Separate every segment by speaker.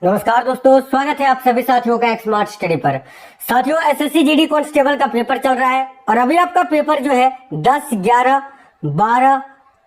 Speaker 1: नमस्कार दोस्तों, स्वागत है आप सभी साथियों का एक स्मार्ट स्टडी पर। साथियों, एसएससी जीडी कांस्टेबल का पेपर चल रहा है और अभी आपका पेपर जो है 10, 11, 12,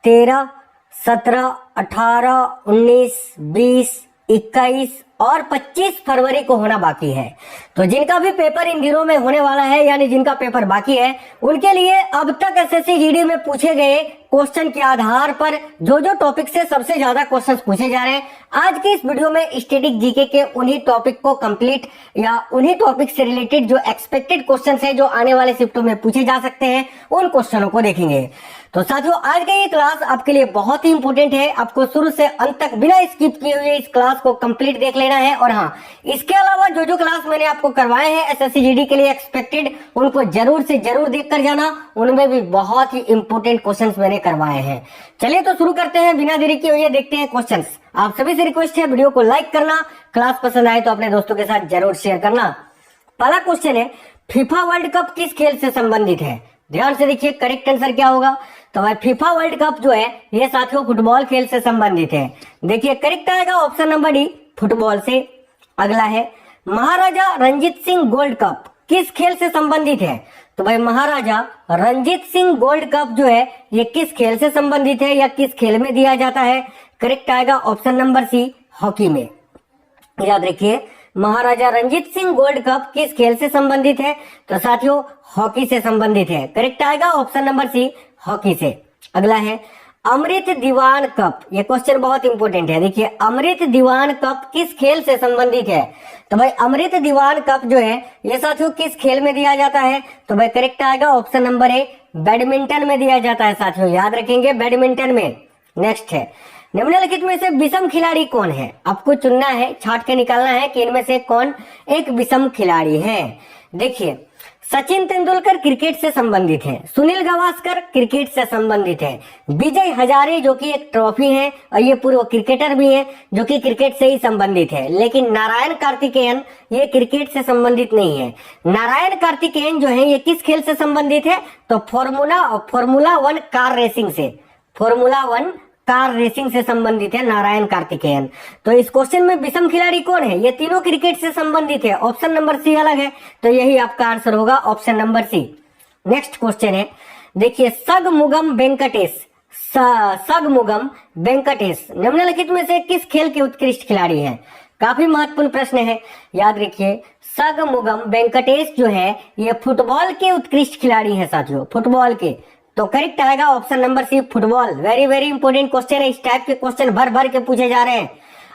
Speaker 1: 13, 17, 18, 19, 20, 21 और 25 फरवरी को होना बाकी है। तो जिनका भी पेपर इन दिनों में होने वाला है, यानी जिनका पेपर बाकी है, उनके लिए अब तक एसएससी जीडी में पूछे गए क्वेश्चन के आधार पर जो जो टॉपिक से सबसे ज्यादा क्वेश्चंस पूछे जा रहे हैं, आज की इस वीडियो में स्टैटिक जीके के उन्हीं टॉपिक को कंप्लीट या उन्हीं टॉपिक से रिलेटेड जो एक्सपेक्टेड क्वेश्चंस है जो आने वाले शिफ्टों में पूछे जा सकते हैं, उन क्वेश्चनों को देखेंगे। तो साथियों, आज का ये क्लास आपके लिए बहुत ही इंपॉर्टेंट है। आपको शुरू से अंत तक बिना स्किप किए हुए इस क्लास को कंप्लीट देख लेना है। और हाँ, इसके अलावा जो जो क्लास मैंने आपको करवाए हैं एसएससी जीडी के लिए एक्सपेक्टेड, उनको जरूर से जरूर देख कर जाना। उनमें भी बहुत ही इंपॉर्टेंट क्वेश्चंस मैंने करवाए हैं। चलिए तो शुरू करते हैं, बिना देरी किए हुए देखते हैं क्वेश्चंस। आप सभी से रिक्वेस्ट है वीडियो को लाइक करना, क्लास पसंद आए तो अपने दोस्तों के साथ जरूर शेयर करना। पहला क्वेश्चन है, फीफा वर्ल्ड कप किस खेल से संबंधित है? ध्यान से देखिए, करेक्ट आंसर क्या होगा? तो भाई फीफा वर्ल्ड कप जो है ये साथियों फुटबॉल खेल से संबंधित है। देखिए करेक्ट आएगा ऑप्शन नंबर डी, फुटबॉल से। अगला है, महाराजा रंजीत सिंह गोल्ड कप किस खेल से संबंधित है? तो भाई महाराजा रंजीत सिंह गोल्ड कप जो है ये किस खेल से संबंधित है या किस खेल में दिया जाता है? करेक्ट आएगा ऑप्शन नंबर सी, हॉकी में। याद रखिए, महाराजा रंजीत सिंह गोल्ड कप किस खेल से संबंधित है? तो साथियों हॉकी से संबंधित है। करेक्ट आएगा ऑप्शन नंबर सी, हॉकी से। अगला है, अमृत दीवान कप। ये क्वेश्चन बहुत इंपॉर्टेंट है। देखिए, अमृत दीवान कप किस खेल से संबंधित है? तो भाई अमृत दीवान कप जो है ये साथियों किस खेल में दिया जाता है? तो भाई करेक्ट आएगा ऑप्शन नंबर ए, बैडमिंटन में दिया जाता है। साथियों याद रखेंगे, बैडमिंटन में। नेक्स्ट है, निम्नलिखित में से विषम खिलाड़ी कौन है? आपको चुनना है, छांट के निकालना है कि इनमें से कौन एक विषम खिलाड़ी है। देखिए, सचिन तेंदुलकर क्रिकेट से संबंधित है, सुनील गावस्कर क्रिकेट से संबंधित है, विजय हजारे जो कि एक ट्रॉफी है और ये पूर्व क्रिकेटर भी है जो कि क्रिकेट से ही संबंधित है। लेकिन नारायण कार्तिकेयन ये क्रिकेट से संबंधित नहीं है। नारायण कार्तिकेयन जो है ये किस खेल से संबंधित है? तो फॉर्मूला 1 कार रेसिंग से, फॉर्मूला 1 कार रेसिंग से संबंधित है नारायण कार्तिकेयन। तो इस क्वेश्चन में विषम खिलाड़ी कौन है? ये तीनों क्रिकेट से संबंधित है। ऑप्शन नंबर सी अलग है, तो यही आपका आंसर होगा, option number C. Next question है, देखिए, सगमुगम वेंकटेश निम्नलिखित में से किस खेल के उत्कृष्ट खिलाड़ी हैं? काफी महत्वपूर्ण प्रश्न है, याद रखिए। सगमुगम वेंकटेश जो है ये फुटबॉल के उत्कृष्ट खिलाड़ी हैं साथियों, फुटबॉल के। तो करेक्ट आएगा option number C, football. Very very important question है। इस टाइप के क्वेश्चन भर भर के पूछे जा रहे हैं।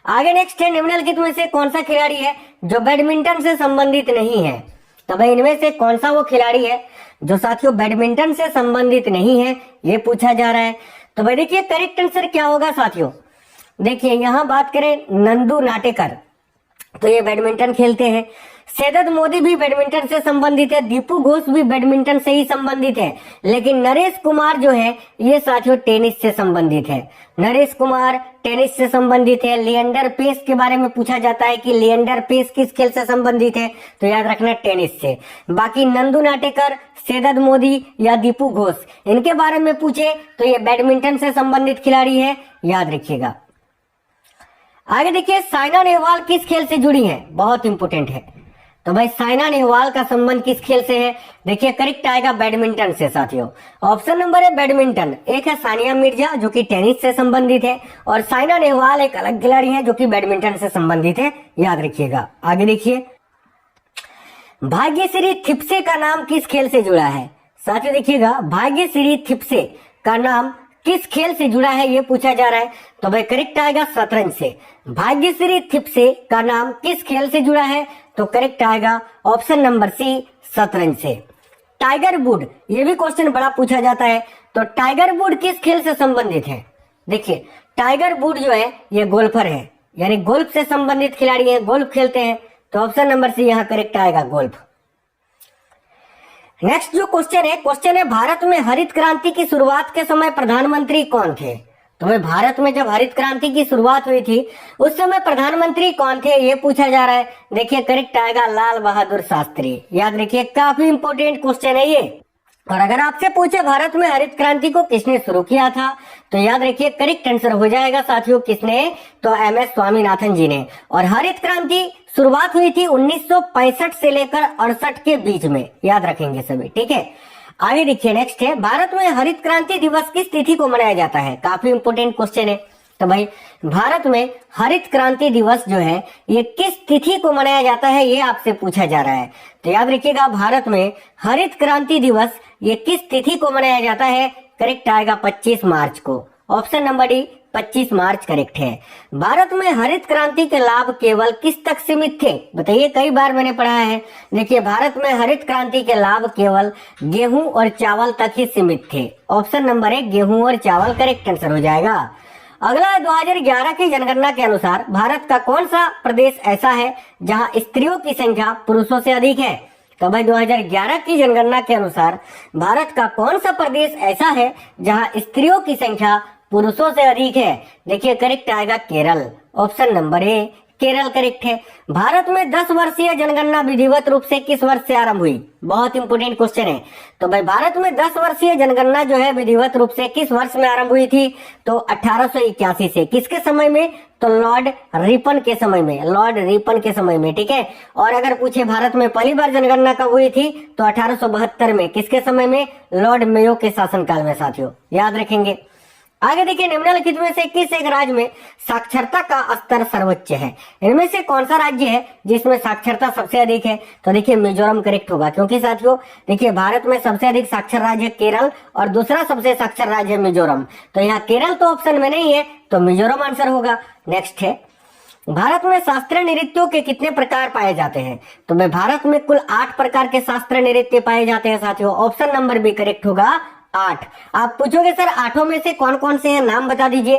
Speaker 1: आगे नेक्स्ट है, निम्नलिखित में से कौन सा खिलाड़ी है जो बैडमिंटन से संबंधित नहीं है? तो भाई इनमें से कौन सा वो खिलाड़ी है जो साथियों बैडमिंटन से संबंधित नहीं है, ये पूछा जा रहा है। तो भाई देखिए करेक्ट आंसर क्या होगा साथियों? देखिए यहाँ बात करें नंदू नाटेकर, तो ये बैडमिंटन खेलते हैं। सैयद मोदी भी बैडमिंटन से संबंधित है, दीपू घोष भी बैडमिंटन से ही संबंधित है। लेकिन नरेश कुमार जो है ये साथियों टेनिस से संबंधित है। नरेश कुमार टेनिस से संबंधित है। लिएंडर पेस के बारे में पूछा जाता है कि लिएंडर पेस किस खेल से संबंधित है? तो याद रखना टेनिस से। बाकी नंदू नाटेकर, सैयद मोदी या दीपू घोष, इनके बारे में पूछे तो ये बैडमिंटन से संबंधित खिलाड़ी है, याद रखिएगा। आगे देखिए, साइना नेहवाल किस खेल से जुड़ी है? बहुत इंपोर्टेंट है। तो भाई साइना नेहवाल का संबंध किस खेल से है? देखिए करेक्ट आएगा बैडमिंटन से साथियों। ऑप्शन नंबर है बैडमिंटन। एक है सानिया मिर्जा जो कि टेनिस से संबंधित है और साइना नेहवाल एक अलग खिलाड़ी है जो कि बैडमिंटन से संबंधित है, याद रखिएगा। आगे देखिए, भाग्यश्री थिप्से का नाम किस खेल से जुड़ा है? साथियों देखिएगा, भाग्यश्री थिप्से का नाम किस खेल से जुड़ा है ये पूछा जा रहा है। तो भाई करेक्ट आएगा शतरंज से। भाग्यश्री थिप्से का नाम किस खेल से जुड़ा है? तो करेक्ट आएगा ऑप्शन नंबर सी, शतरंज से। टाइगर वुड, ये भी क्वेश्चन बड़ा पूछा जाता है। तो टाइगर वुड किस खेल से संबंधित है? देखिए टाइगर वुड जो है ये गोल्फर है, यानी गोल्फ से संबंधित खिलाड़ी है, गोल्फ खेलते हैं। तो ऑप्शन नंबर सी यहाँ करेक्ट आएगा, गोल्फ। नेक्स्ट जो क्वेश्चन है भारत में हरित क्रांति की शुरुआत के समय प्रधानमंत्री कौन थे? तो भाई भारत में जब हरित क्रांति की शुरुआत हुई थी उस समय प्रधानमंत्री कौन थे ये पूछा जा रहा है। देखिए करेक्ट आएगा लाल बहादुर शास्त्री, याद रखिए, काफी इंपोर्टेंट क्वेश्चन है ये। और अगर आपसे पूछे भारत में हरित क्रांति को किसने शुरू किया था, तो याद रखिए करेक्ट आंसर हो जाएगा साथियों किसने, तो एम.एस. स्वामीनाथन जी ने। और हरित क्रांति शुरुआत हुई थी 1965 से लेकर 68 के बीच में, याद रखेंगे सभी, ठीक है। आगे देखिए नेक्स्ट है, भारत में हरित क्रांति दिवस किस तिथि को मनाया जाता है। काफी इंपोर्टेंट क्वेश्चन है। तो भाई भारत में हरित क्रांति दिवस जो है ये किस तिथि को मनाया जाता है, ये आपसे पूछा जा रहा है। तो याद रखिएगा भारत में हरित क्रांति दिवस ये किस तिथि को मनाया जाता है, करेक्ट आएगा 25 मार्च को। ऑप्शन नंबर डी 25 मार्च करेक्ट है। भारत में हरित क्रांति के लाभ केवल किस तक सीमित थे, बताइए, कई बार मैंने पढ़ा है। देखिए भारत में हरित क्रांति के लाभ केवल गेहूं और चावल तक ही सीमित थे। ऑप्शन नंबर 1 गेहूं और चावल करेक्ट आंसर हो जाएगा। अगला 2011 की जनगणना के अनुसार भारत का कौन सा प्रदेश ऐसा है जहां स्त्रियों की संख्या पुरुषों से अधिक है। तो भाई 2011 की जनगणना के अनुसार भारत का कौन सा प्रदेश ऐसा है जहां स्त्रियों की संख्या पुरुषों से अधिक है। देखिए करेक्ट आएगा Kerala. Option number A Kerala correct है। भारत में 10 वर्षीय जनगणना विधिवत रूप से किस वर्ष से आरंभ हुई, बहुत इंपोर्टेंट क्वेश्चन है। तो भाई भारत में 10 वर्षीय जनगणना जो है विधिवत रूप से किस वर्ष में आरंभ हुई थी, तो 1881 से। किसके समय में, तो लॉर्ड रिपन के समय में, लॉर्ड रिपन के समय में, ठीक है। और अगर पूछे भारत में पहली बार जनगणना कब हुई थी, तो 1872 में। किसके समय में, लॉर्ड मेयो के शासनकाल में साथियों, याद रखेंगे। आगे देखिए निम्नलिखित में से किस एक राज्य में साक्षरता का स्तर सर्वोच्च है। इनमें से कौन सा राज्य है जिसमें साक्षरता सबसे अधिक है, तो देखिए मिजोरम करेक्ट होगा। क्योंकि साथियों देखिए भारत में सबसे अधिक साक्षर राज्य है केरल और दूसरा सबसे साक्षर राज्य है मिजोरम। तो यहाँ केरल तो ऑप्शन में नहीं है, तो मिजोरम आंसर होगा। नेक्स्ट है, भारत में शास्त्रीय नृत्यों के कितने प्रकार पाए जाते हैं, तो मैं भारत में कुल 8 प्रकार के शास्त्रीय नृत्य पाए जाते हैं साथियों। ऑप्शन नंबर बी करेक्ट होगा 8। आप पूछोगे सर 8 में से कौन कौन से हैं, नाम बता दीजिए।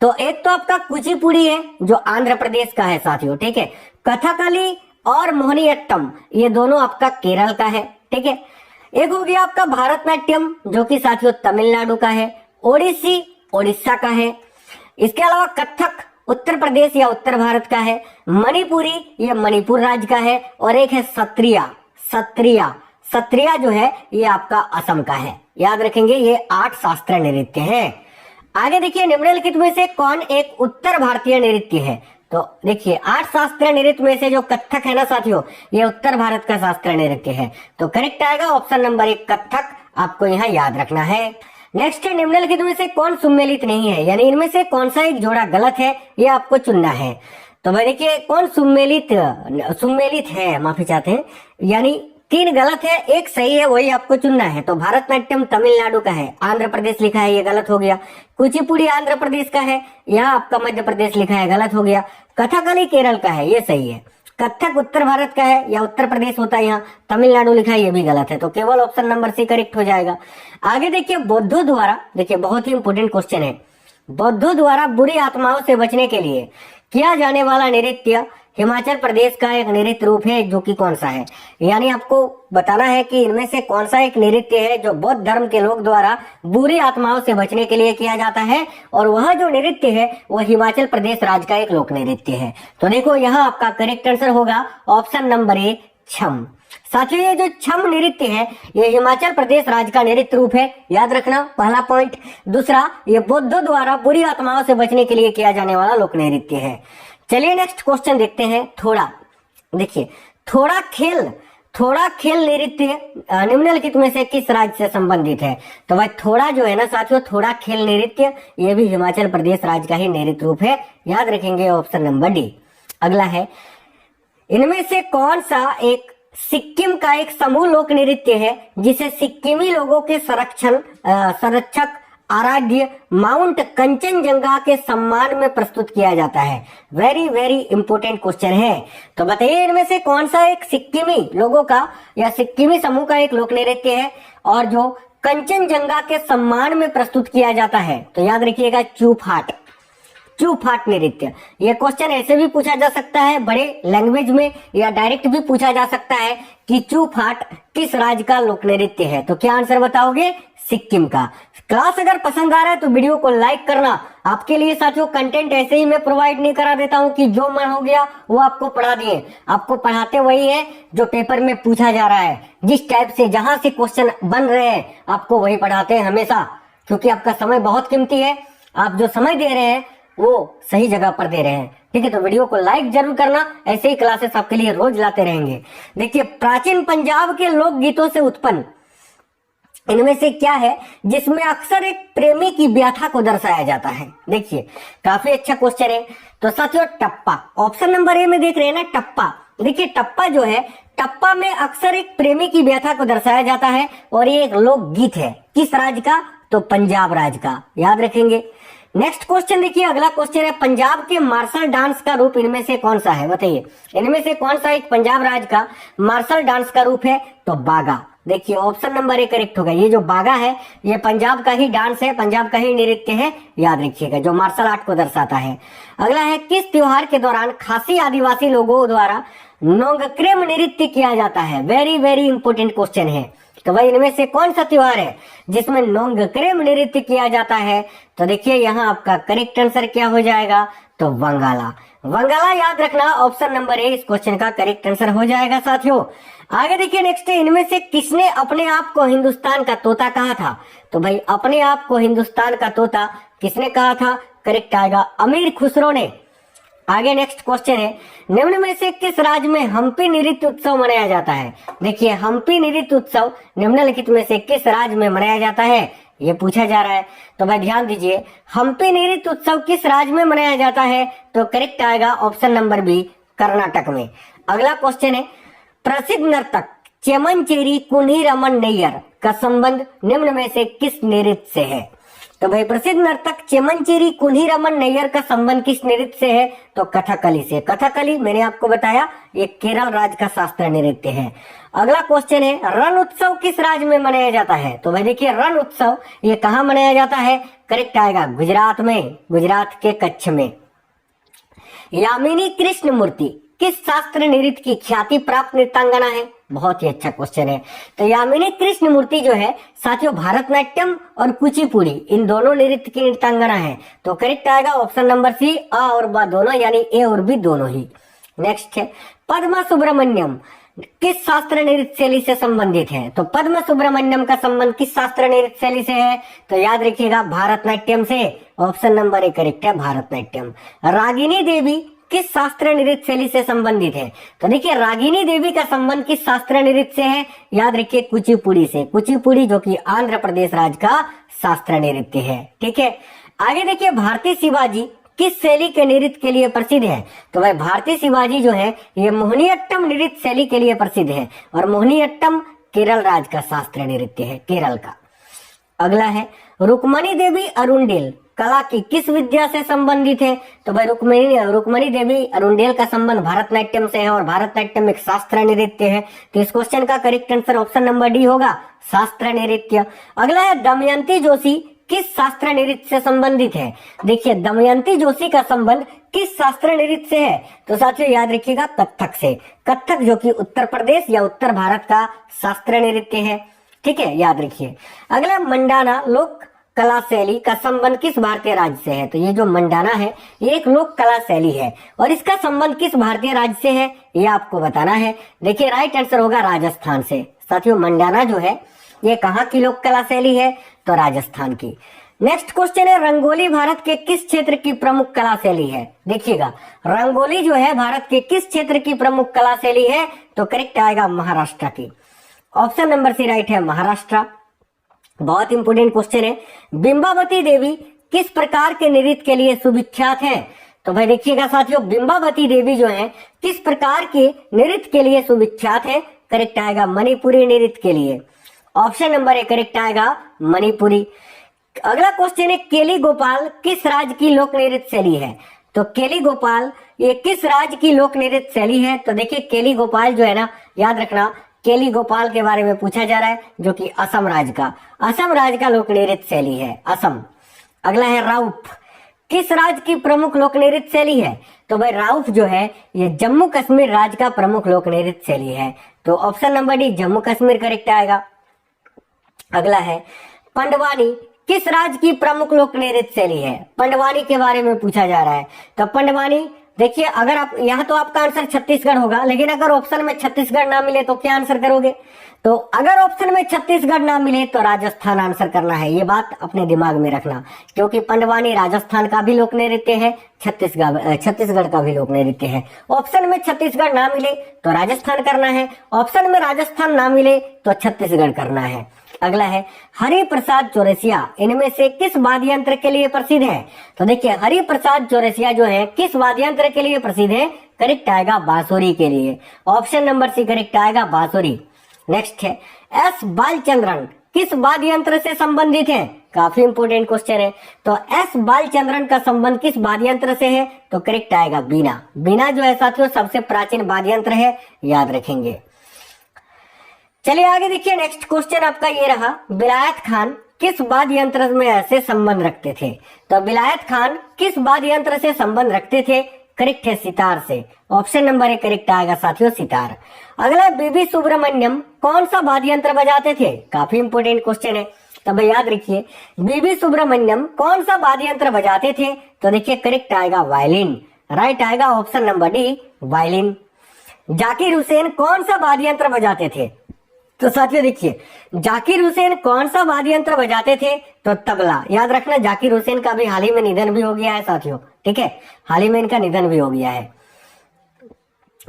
Speaker 1: तो एक तो आपका कुचिपुड़ी है जो आंध्र प्रदेश का है साथियों, ठीक है। कथकली और मोहिनीअट्टम ये दोनों आपका केरल का है, ठीक है। एक हो गया आपका भारतनाट्यम जो कि साथियों तमिलनाडु का है। ओडिसी उड़ीसा का है। इसके अलावा कथक उत्तर प्रदेश या उत्तर भारत का है। मणिपुरी ये मणिपुर राज्य का है। और एक है सत्रिया जो है ये आपका असम का है। याद रखेंगे ये 8 शास्त्रीय नृत्य हैं। आगे देखिए निम्नलिखित में से कौन एक उत्तर भारतीय नृत्य है, तो देखिए 8 शास्त्रीय नृत्य में से जो कथक है ना साथियों, ये उत्तर भारत का शास्त्रीय नृत्य है। तो करेक्ट आएगा ऑप्शन नंबर 1 कथक, आपको यहाँ याद रखना है। नेक्स्ट है, निम्नलिखित में से कौन सुमेलित नहीं है, यानी इनमें से कौन सा एक जोड़ा गलत है, ये आपको चुनना है। तो भाई देखिए कौन सुमेलित है, माफी चाहते हैं, यानी 3 गलत है, 1 सही है, वही आपको चुनना है। तो भारतनाट्यम तमिलनाडु का है, आंध्र प्रदेश लिखा है, ये गलत हो गया। कुचिपुड़ी आंध्र प्रदेश का है, यहाँ आपका मध्य प्रदेश लिखा है, गलत हो गया। कथकली केरल का है, ये सही है। कथक उत्तर भारत का है या उत्तर प्रदेश होता है, यहाँ तमिलनाडु लिखा है, ये भी गलत है। तो केवल ऑप्शन नंबर सी करेक्ट हो जाएगा। आगे देखिए बौद्धों द्वारा, देखिए बहुत ही इंपोर्टेंट क्वेश्चन है, बौद्धों द्वारा बुरी आत्माओं से बचने के लिए किया जाने वाला नृत्य हिमाचल प्रदेश का एक नृत्य रूप है, जो कि कौन सा है, यानी आपको बताना है कि इनमें से कौन सा एक नृत्य है जो बौद्ध धर्म के लोग द्वारा बुरी आत्माओं से बचने के लिए किया जाता है। और वह जो नृत्य है वह हिमाचल प्रदेश राज्य का एक लोक नृत्य है। तो देखो यहाँ आपका करेक्ट आंसर होगा ऑप्शन नंबर ए छम। साथियों ये जो छम नृत्य है ये हिमाचल प्रदेश राज्य का नृत्य रूप है, याद रखना पहला पॉइंट। दूसरा, ये बौद्धों द्वारा बुरी आत्माओं से बचने के लिए किया जाने वाला लोक नृत्य है। चलिए नेक्स्ट क्वेश्चन देखते हैं। थोड़ा देखिए, थोड़ा खेल नृत्य निम्नलिखित में से किस राज्य से संबंधित है, तो भाई थोड़ा जो है ना साथियों, थोड़ा खेल नृत्य ये भी हिमाचल प्रदेश राज्य का ही नृत्य रूप है, याद रखेंगे ऑप्शन नंबर डी। अगला है, इनमें से कौन सा एक सिक्किम का एक समूह लोक नृत्य है जिसे सिक्किमी लोगों के संरक्षक आराध्य माउंट कंचनजंगा के सम्मान में प्रस्तुत किया जाता है। वेरी वेरी इंपोर्टेंट क्वेश्चन है। तो बताइए इनमें से कौन सा एक सिक्किमी लोगों का या सिक्किमी समूह का एक लोक नृत्य है और जो कंचनजंगा के सम्मान में प्रस्तुत किया जाता है। तो याद रखिएगा चूफाट नृत्य। यह क्वेश्चन ऐसे भी पूछा जा सकता है बड़े लैंग्वेज में, या डायरेक्ट भी पूछा जा सकता है कि चूफाट किस राज्य का लोक नृत्य है। तो क्या आंसर बताओगे, सिक्किम का। क्लास अगर पसंद आ रहा है तो वीडियो को लाइक करना। आपके लिए साथियों कंटेंट ऐसे ही मैं प्रोवाइड नहीं करा देता हूं कि जो मन हो गया वो आपको पढ़ा दिए। आपको पढ़ाते वही है जो पेपर में पूछा जा रहा है, जिस टाइप से जहां से क्वेश्चन बन रहे हैं आपको वही पढ़ाते हैं हमेशा, क्योंकि आपका समय बहुत कीमती है। आप जो समय दे रहे हैं वो सही जगह पर दे रहे हैं। ठीक है, तो वीडियो को लाइक जरूर करना। ऐसे ही क्लासेस आपके लिए रोज लाते रहेंगे। देखिए, प्राचीन पंजाब के लोक गीतों से उत्पन्न इनमें से क्या है जिसमें अक्सर एक प्रेमी की व्यथा को दर्शाया जाता है? देखिए, काफी अच्छा क्वेश्चन है। तो साथियों, टप्पा। ऑप्शन नंबर ए में देख रहे हैं ना, टप्पा। देखिए, टप्पा जो है, टप्पा में अक्सर एक प्रेमी की व्यथा को दर्शाया जाता है और ये एक लोक गीत है। किस राज्य का? तो पंजाब राज्य का, याद रखेंगे। नेक्स्ट क्वेश्चन देखिए, अगला क्वेश्चन है, पंजाब के मार्शल डांस का रूप इनमें से कौन सा है? बताइए, इनमें से कौन सा एक पंजाब राज्य का मार्शल डांस का रूप है? तो बागा। देखिए, ऑप्शन नंबर ए करेक्ट होगा। ये जो बागा है ये पंजाब का ही डांस है, पंजाब का ही नृत्य है, याद रखिएगा, जो मार्शल आर्ट को दर्शाता है। अगला है, किस त्योहार के दौरान खासी आदिवासी लोगों द्वारा नोंगक्रेम नृत्य किया जाता है? वेरी वेरी इंपोर्टेंट क्वेश्चन है। तो भाई, इनमें से कौन सा त्योहार है जिसमें नोंगक्रेम नृत्य किया जाता है? तो देखिए, यहाँ आपका करेक्ट आंसर क्या हो जाएगा? तो वंगाला। वंगाला याद रखना, ऑप्शन नंबर ए इस क्वेश्चन का करेक्ट आंसर हो जाएगा साथियों। आगे देखिए, नेक्स्ट है, इनमें से किसने अपने आप को हिंदुस्तान का तोता कहा था? तो भाई, अपने आप को हिंदुस्तान का तोता किसने कहा था? करेक्ट आएगा अमीर खुसरो ने। आगे नेक्स्ट क्वेश्चन है, निम्न में से किस राज्य में हम्पी नृत्य उत्सव मनाया जाता है? देखिए, हम्पी नृत्य उत्सव निम्नलिखित में से किस राज्य में मनाया जाता है, ये पूछा जा रहा है। तो भाई ध्यान दीजिए, हम्पी नृत्य उत्सव किस राज्य में मनाया जाता है? तो करेक्ट आएगा ऑप्शन नंबर बी, कर्नाटक में। अगला क्वेश्चन है, प्रसिद्ध नर्तक चेमनचेरी कुन्हीरमन नैयर का संबंध निम्न में से किस नृत्य से है? तो भाई, प्रसिद्ध नर्तक चेमनचेरी कुन्हीरमन नैयर का संबंध किस नृत्य से है? तो कथकली से। कथकली मैंने आपको बताया ये केरल राज्य का शास्त्रीय नृत्य है। अगला क्वेश्चन है, रण उत्सव किस राज्य में मनाया जाता है? तो भाई देखिए, रण उत्सव ये कहाँ मनाया जाता है? करेक्ट आएगा गुजरात में, गुजरात के कच्छ में। यामिनी कृष्ण मूर्ति किस शास्त्र नृत्य की ख्याति प्राप्त नृत्यांगना है? बहुत ही अच्छा क्वेश्चन है। तो यामिनी कृष्ण मूर्ति जो है साथियों, भारतनाट्यम और कुचिपुड़ी इन दोनों नृत्य की नृत्यांगना है। तो करेक्ट आएगा ऑप्शन नंबर सी, अ और ब दोनों, यानी ए और बी दोनों ही। नेक्स्ट है, पद्मा सुब्रमण्यम किस शास्त्र नृत्य शैली से संबंधित है? तो पद्म सुब्रमण्यम का संबंध किस शास्त्र नृत्य शैली से है? तो याद रखिएगा भारतनाट्यम से। ऑप्शन नंबर ए करेक्ट है, भारतनाट्यम। रागिनी देवी किस शास्त्र नृत्य शैली से संबंधित है? तो देखिए, रागिनी देवी का संबंध किस शास्त्र नृत्य से है? याद रखिए, कुचिपुड़ी से। कुचिपुड़ी जो कि आंध्र प्रदेश राज्य का शास्त्र नृत्य है। ठीक है, आगे देखिए, भारतीय शिवाजी किस शैली के नृत्य के लिए प्रसिद्ध है? तो भाई, भारतीय शिवाजी जो है ये मोहिनीअट्टम नृत्य शैली के लिए प्रसिद्ध है और मोहिनीअट्टम केरल राज्य का शास्त्रीय नृत्य है, केरल का। अगला है, रुक्मणी देवी अरुंडेल कला की किस विद्या से संबंधित है? तो भाई, रुक्मणी देवी अरुंडेल का संबंध भारतनाट्यम से है और भारतनाट्यम एक शास्त्रीय नृत्य है। तो इस क्वेश्चन का correct answer option number D होगा, शास्त्रीय नृत्य। अगला है, दमयंती जोशी किस शास्त्र नृत्य से संबंधित है? देखिए, दमयंती जोशी का संबंध किस शास्त्र नृत्य से है? तो साथियों याद रखिएगा, कथक से। कथक जो कि उत्तर प्रदेश या उत्तर भारत का शास्त्रीय नृत्य है। ठीक है, याद रखिए। अगला, मंडाना लोक कला शैली का संबंध किस भारतीय राज्य से है? तो ये जो मंडाना है ये एक लोक कला शैली है और इसका संबंध किस भारतीय राज्य से है ये आपको बताना है। देखिए, राइट आंसर होगा राजस्थान से। साथियों, मंडाना जो है ये कहाँ की लोक कला शैली है? तो राजस्थान की। नेक्स्ट क्वेश्चन है, रंगोली भारत के किस क्षेत्र की प्रमुख कला शैली है? देखिएगा, रंगोली जो है भारत के किस क्षेत्र की प्रमुख कला शैली है? तो करेक्ट आएगा महाराष्ट्र की। ऑप्शन नंबर सी राइट है, महाराष्ट्र। बहुत इंपोर्टेंट क्वेश्चन है, बिंबावती देवी किस प्रकार के नृत्य के लिए सुविख्यात है? तो भाई देखिएगा साथियों, बिंबावती देवी जो है किस प्रकार के नृत्य के लिए सुविख्यात है? करेक्ट आएगा मणिपुरी नृत्य के लिए। ऑप्शन नंबर ए करेक्ट आएगा मणिपुरी। अगला क्वेश्चन है, केली गोपाल किस राज्य की लोक नृत्य शैली है? तो केली गोपाल ये किस राज्य की लोक नृत्य शैली है? तो देखिए, केली गोपाल जो है ना, याद रखना, केली गोपाल के बारे में पूछा जा रहा है, जो कि असम राज्य का लोक नृत्य शैली है, असम। अगला है, राउफ किस राज्य की प्रमुख लोक नृत्य शैली है? तो भाई, राउफ जो है ये जम्मू कश्मीर राज्य का प्रमुख लोक नृत्य शैली है। तो option number D Jammu Kashmir correct आएगा। अगला है, पंडवानी किस राज्य की प्रमुख लोक नृत्य शैली है? पंडवानी के बारे में पूछा जा रहा है। तो पंडवानी देखिए, अगर आप यहाँ तो आपका आंसर छत्तीसगढ़ होगा, लेकिन अगर ऑप्शन में छत्तीसगढ़ ना मिले तो क्या आंसर करोगे? तो अगर ऑप्शन में छत्तीसगढ़ ना मिले तो राजस्थान आंसर करना है। ये बात अपने दिमाग में रखना, क्योंकि पंडवानी राजस्थान का भी लोक नृत्य है, छत्तीसगढ़ का भी लोक नृत्य है। ऑप्शन में छत्तीसगढ़ ना मिले तो राजस्थान करना है, ऑप्शन में राजस्थान ना मिले तो छत्तीसगढ़ करना है। अगला है हरिप्रसाद चौरसिया इनमें से किस वाद्य यंत्र के लिए प्रसिद्ध है? तो देखिए, हरिप्रसाद चौरसिया जो है किस वाद्य यंत्र के लिए प्रसिद्ध है? करेक्ट आएगा बांसुरी के लिए। ऑप्शन नंबर सी करेक्ट आएगा बांसुरी। नेक्स्ट है एस बालचंद्रन किस वाद्य यंत्र से संबंधित है? काफी इंपोर्टेंट क्वेश्चन है। तो एस बालचंद्रन का संबंध किस वाद्य यंत्र से है? तो करेक्ट आएगा बीना। बीना जो है साथियों सबसे प्राचीन वाद्य यंत्र है, याद रखेंगे। चलिए आगे देखिए, नेक्स्ट क्वेश्चन आपका ये रहा, विलायत खान किस वाद्य यंत्र में से संबंध रखते थे? तो विलायत खान किस वाद्य यंत्र से संबंध रखते थे? करेक्ट है सितार से। ऑप्शन नंबर ए करेक्ट आएगा साथियों सितार। अगला बीबी सुब्रमण्यम कौन सा वाद्य यंत्र बजाते थे? काफी इंपोर्टेंट क्वेश्चन है, तब याद रखिए बीबी सुब्रमण्यम कौन सा वाद्य यंत्र बजाते थे? तो देखिए करेक्ट आएगा वायलिन। राइट आएगा option number D violin. Zakir Hussain कौन सा वाद्य यंत्र बजाते थे? तो साथियों देखिए, जाकिर हुसैन कौन सा वाद्य यंत्र बजाते थे? तो तबला। याद रखना, जाकिर हुसैन का भी हाल ही में निधन भी हो गया है साथियों, ठीक है, हाल ही में इनका निधन भी हो गया है।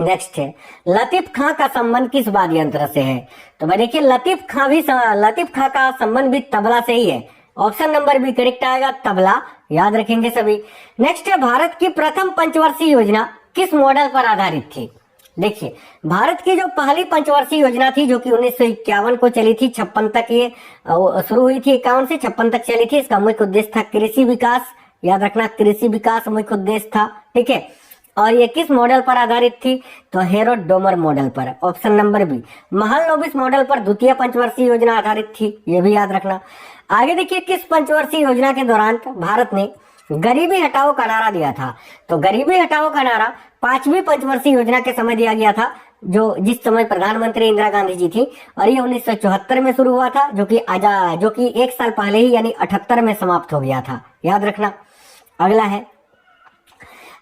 Speaker 1: नेक्स्ट है लतीफ खां का संबंध किस वाद्य यंत्र से है? तो भाई देखिए, लतीफ खां का संबंध भी तबला से ही है। ऑप्शन नंबर बी करेक्ट आएगा तबला, याद रखेंगे सभी। नेक्स्ट है भारत की प्रथम पंचवर्षीय योजना किस मॉडल पर आधारित थी? देखिए, भारत की जो पहली पंचवर्षीय योजना थी जो कि 1951 को चली थी, 56 तक ये शुरू हुई थी, 51 से 56 तक चली थी। इसका मुख्य उद्देश्य था कृषि विकास। याद रखना, कृषि विकास मुख्य उद्देश्य था, ठीक है। और ये किस मॉडल पर आधारित थी? तो हेरोड डोमर मॉडल पर। Option number B Mahalanobis model पर द्वितीय पंचवर्षीय योजना आधारित थी, ये भी याद रखना। आगे देखिए, किस पंचवर्षीय योजना के दौरान भारत ने गरीबी हटाओ का नारा दिया था? तो गरीबी हटाओ का नारा 5वीं पंचवर्षीय योजना के समय दिया गया था, जिस समय प्रधानमंत्री इंदिरा गांधी जी थी, और ये 1974 में शुरू हुआ था, जो कि एक साल पहले ही यानी 78 में समाप्त हो गया था, याद रखना। अगला है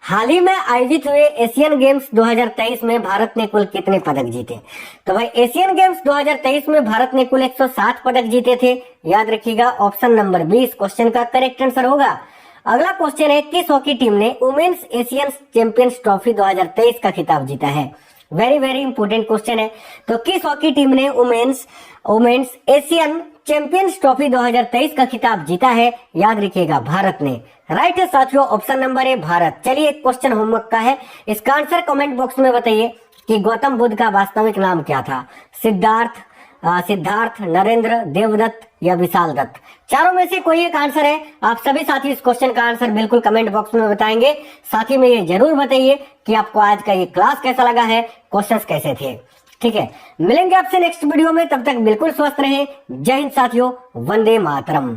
Speaker 1: हाल ही में आयोजित हुए एशियन गेम्स 2023 में भारत ने कुल कितने पदक जीते? तो भाई एशियन गेम्स 2023 में भारत ने कुल 107 पदक जीते थे, याद रखिएगा। ऑप्शन नंबर 20 क्वेश्चन का करेक्ट आंसर होगा। अगला क्वेश्चन है किस हॉकी टीम ने वुमेन्स एशियन चैंपियंस ट्रॉफी 2023 का खिताब जीता है? वेरी वेरी इंपोर्टेंट क्वेश्चन है। तो किस हॉकी टीम ने वुमेन्स एशियन चैंपियंस ट्रॉफी 2023 का खिताब जीता है? याद रखिएगा भारत ने। राइट है साथियों, ऑप्शन नंबर ए भारत। चलिए एक क्वेश्चन होमवर्क का है, इसका आंसर कमेंट बॉक्स में बताइए कि गौतम बुद्ध का वास्तविक नाम क्या था? सिद्धार्थ, नरेंद्र, देवदत्त या विशाल दत्त? चारों में से कोई एक आंसर है। आप सभी साथी इस क्वेश्चन का आंसर बिल्कुल कमेंट बॉक्स में बताएंगे। साथ ही में ये जरूर बताइए कि आपको आज का ये क्लास कैसा लगा है, क्वेश्चंस कैसे थे, ठीक है। मिलेंगे आपसे नेक्स्ट वीडियो में, तब तक बिल्कुल स्वस्थ रहें। जय हिंद साथियों, वंदे मातरम।